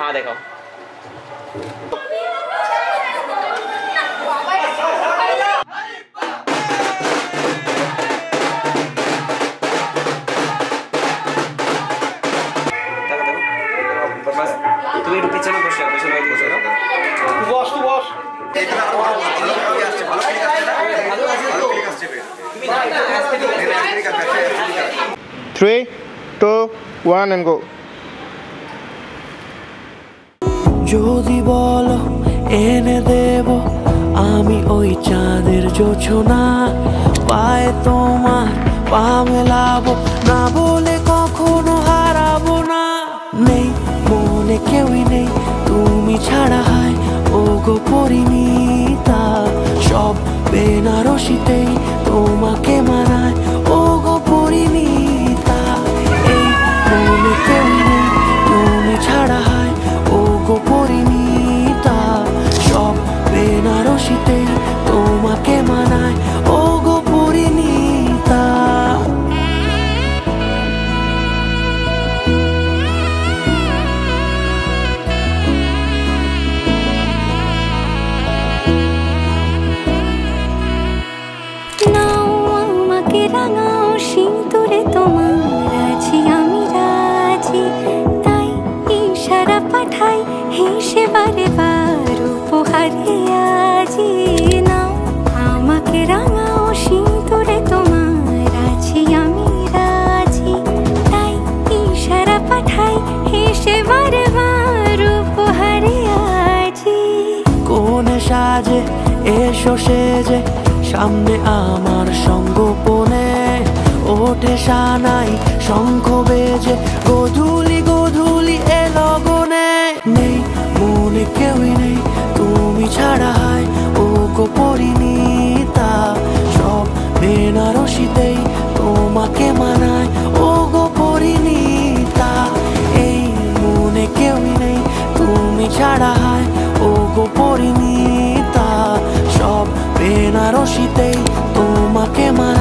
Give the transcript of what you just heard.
খাওয়া দেখাও। তুমি একটু পিছনে বসে বস বস। 3, 2, 1 and go. যদি বলো এনে দেব আমি ওই চাঁদের জোছনা, পায়ে তোমার পা মেলাবো, না বলে কখনো হারাবো না। নেই মনে কেউই নেই তুমি ছাড়া, হায় ও গো পরিণীতা, সব বেনারসিতেই তোমাকে মানায় ও গো পরিণীতা। এই মনে কেউই নেই তুমি ছাড়া, হায় ও গো পরিণীতা, সব বেনারসিতেই তোমাকে মানায় ও গো পরিণীতা। রাঙাও সিঁদুরে তোমার আছি আমি রাজি, তাই ইশারা পাঠাই হেসে বারে বার উপহারে আজি। নাও আমাকে রাঙাও সিঁদুরে তোমার আছি আমি রাজি, তাই ইশারা পাঠাই হেসে বারে বার উপহারে আজি। কোন সাজে এসো সেজে সামনে আমার সঙ্গোপনে, ওঠে সানাই শঙ্খ বেজে গোধূলি গোধূলি এ লগনে। নেই মনে কেউই নেই তুমি ছাড়া, হায় ও গো পরিণীতা, সব বেনারসিতেই তোমাকে মানায় ও গো পরিণীতা। এই মনে কেউই নেই তুমি ছাড়া, হায় ও গো পরিণীতা, সব বেনারসিতেই তোমাকে মানায়।